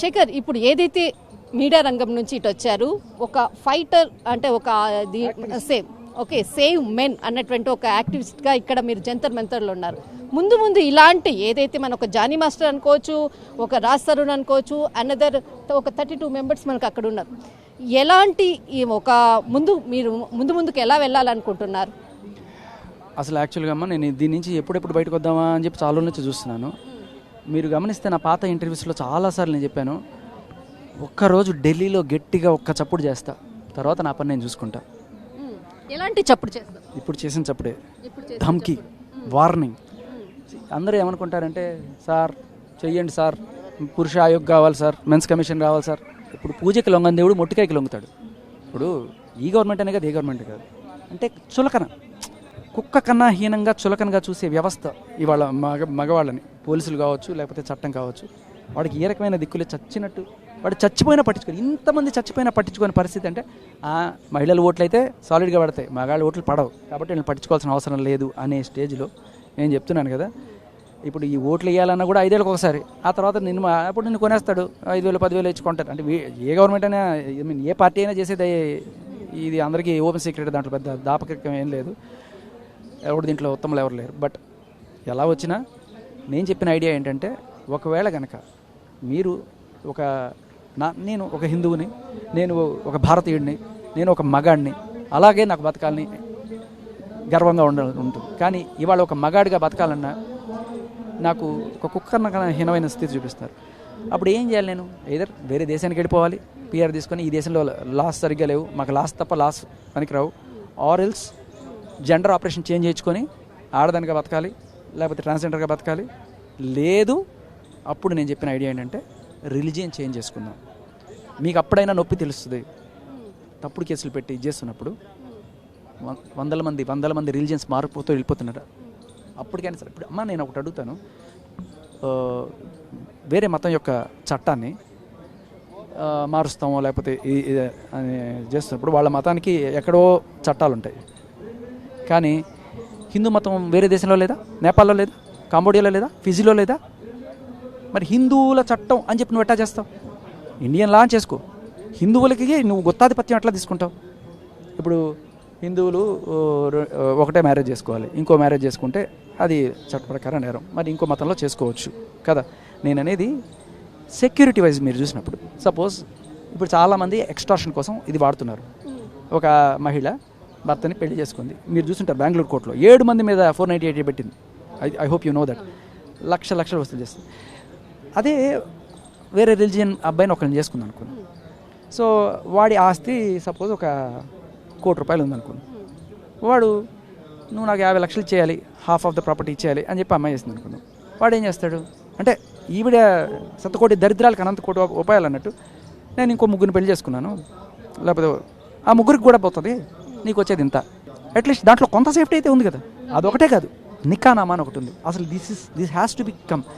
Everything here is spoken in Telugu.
శేఖర్, ఇప్పుడు ఏదైతే మీడియా రంగం నుంచి ఇటు వచ్చారు, ఒక ఫైటర్ అంటే ఒక సేవ్ మెన్ అన్నటువంటి ఒక యాక్టివిస్ట్గా ఇక్కడ మీరు జంతర్ మంతర్లో ఉన్నారు. ముందు ముందు ఇలాంటి ఏదైతే మన ఒక జానీ మాస్టర్ అనుకోవచ్చు, ఒక రాజ్ తరుణ్ అనుకోవచ్చు, అనదర్ ఒక 32 మెంబర్స్ మనకు అక్కడ ఉన్నారు. ఎలాంటి ఒక ముందుకు ఎలా వెళ్ళాలనుకుంటున్నారు? అసలు యాక్చువల్గా అమ్మ నేను దీని నుంచి ఎప్పుడెప్పుడు బయటకు వద్దామా అని చెప్పి చాలా నుంచి చూస్తున్నాను. మీరు గమనిస్తే నా పాత ఇంటర్వ్యూస్లో చాలాసార్లు నేను చెప్పాను, ఒక్కరోజు ఢిల్లీలో గట్టిగా ఒక్క చప్పుడు చేస్తా, తర్వాత నా పని నేను చూసుకుంటా. ఎలాంటి చప్పుడు చేస్తా? ఇప్పుడు చేసిన చప్పుడే, ధమ్కి, వార్నింగ్. అందరూ ఏమనుకుంటారంటే, సార్ చెయ్యండి సార్, పురుష ఆయోగ్ కావాలి సార్, మెన్స్ కమిషన్ కావాలి సార్. ఇప్పుడు పూజకి లొంగని దేవుడు మొట్టికాయకి లొంగుతాడు. ఇప్పుడు ఈ గవర్నమెంట్ అనే కాదు, ఏ గవర్నమెంట్ కాదు, అంటే చులకన, కుక్క కన్నా హీనంగా చులకనగా చూసే వ్యవస్థ ఇవాళ మగవాళ్ళని, పోలీసులు కావచ్చు లేకపోతే చట్టం కావచ్చు. వాడికి ఏ రకమైన దిక్కులే చచ్చినట్టు, వాడు చచ్చిపోయినా పట్టించుకోరు. ఇంతమంది చచ్చిపోయినా పట్టించుకునే పరిస్థితి అంటే, మహిళల ఓట్లు అయితే సాలిడ్గా పడతాయి, మగాళ్ళ ఓట్లు పడవు, కాబట్టి వీళ్ళని పట్టించుకోవాల్సిన అవసరం లేదు అనే స్టేజ్లో నేను చెప్తున్నాను కదా. ఇప్పుడు ఈ ఓట్లు వేయాలన్నా కూడా 5 ఏళ్ళకి ఒకసారి, ఆ తర్వాత అప్పుడు నిన్ను కొనేస్తాడు, 5,000 10,000 ఇచ్చుకుంటారు. అంటే ఏ గవర్నమెంట్ అయినా, ఏ పార్టీ అయినా చేసేది ఇది అందరికీ ఓపెన్ సీక్రెట్, దాంట్లో పెద్ద దాపకం ఏం లేదు, ఎవరు దీంట్లో ఉత్తములు ఎవరు లేరు. బట్ ఎలా వచ్చినా నేను చెప్పిన ఐడియా ఏంటంటే, ఒకవేళ కనుక మీరు నేను ఒక హిందువుని, నేను ఒక భారతీయుడిని, నేను ఒక మగాడిని, అలాగే నాకు బతకాలని గర్వంగా ఉంటుంది. కానీ ఇవాళ ఒక మగాడిగా బతకాలన్నా నాకు ఒక కుక్కన్న హీనమైన స్థితి చూపిస్తారు. అప్పుడు ఏం చేయాలి? నేను ఏదర్ వేరే దేశానికి వెళ్ళిపోవాలి, పిఆర్ తీసుకొని, ఈ దేశంలో లాస్ సరిగ్గా లేవు, మాకు లాస్ తప్ప లాస్ పనికిరావు, or else gender operation change చేయించుకొని ఆడదానిగా బతకాలి, లేకపోతే ట్రాన్స్జెండర్గా బతకాలి. లేదు, అప్పుడు నేను చెప్పిన ఐడియా ఏంటంటే, రిలీజియన్ చేంజ్ చేసుకుందాం. మీకు అప్పుడైనా నొప్పి తెలుస్తుంది. తప్పుడు కేసులు పెట్టి చేస్తున్నప్పుడు వందల మంది రిలీజియన్స్ మారిపోతూ వెళ్ళిపోతున్నారు. అప్పటికైనా సరే, ఇప్పుడు అమ్మ నేను ఒకటి అడుగుతాను, వేరే మతం యొక్క చట్టాన్ని మారుస్తామో లేకపోతే చేస్తున్నప్పుడు వాళ్ళ మతానికి ఎక్కడో చట్టాలు ఉంటాయి. కానీ హిందూ మతం వేరే దేశంలో లేదా? నేపాల్లో లేదా? కాంబోడియాలో లేదా? ఫిజీలో లేదా? మరి హిందువుల చట్టం అని చెప్పి నువ్వు ఎట్లా చేస్తావు? ఇండియన్ లా అని చేసుకో, హిందువులకి నువ్వు గుత్తాధిపత్యం ఎట్లా తీసుకుంటావు? ఇప్పుడు హిందువులు ఒకటే మ్యారేజ్ చేసుకోవాలి, ఇంకో మ్యారేజ్ చేసుకుంటే అది చట్ట ప్రకారం నేరం, మరి ఇంకో మతంలో చేసుకోవచ్చు కదా. నేను అనేది సెక్యూరిటీ వైజ్ మీరు చూసినప్పుడు, సపోజ్ ఇప్పుడు చాలామంది ఎక్స్టార్షన్ కోసం ఇది వాడుతున్నారు. ఒక మహిళ భర్తని పెళ్లి చేసుకుంది, మీరు చూస్తుంటారు బెంగళూరు కోర్టులో 7 మంది మీద 498 పెట్టింది. I hope you know that. లక్షలు వసూలు చేస్తుంది. అదే వేరే రిలీజియన్ అబ్బాయిని ఒకరిని చేసుకుంది అనుకోండి, సో వాడి ఆస్తి సపోజ్ ఒక ₹1,00,00,000 ఉందనుకోండి, వాడు నువ్వు నాకు 50 లక్షలు చేయాలి, హాఫ్ ఆఫ్ ద ప్రాపర్టీ ఇచ్చేయాలి అని చెప్పి అమ్మాయి చేస్తుంది అనుకున్నాం. వాడు ఏం చేస్తాడు అంటే, ఈవిడ 100,00,00,000 దరిద్రాలకు అనంత ఉపాయాలు అన్నట్టు, నేను ఇంకో 3 పెళ్లి చేసుకున్నాను, లేకపోతే ఆ 3 కూడా పోతుంది, నీకు వచ్చేది ఇంత. అట్లీస్ట్ దాంట్లో కొంత సేఫ్టీ అయితే ఉంది కదా. అదొకటే కాదు, నికానామా అని ఒకటి ఉంది. అసలు this has to be come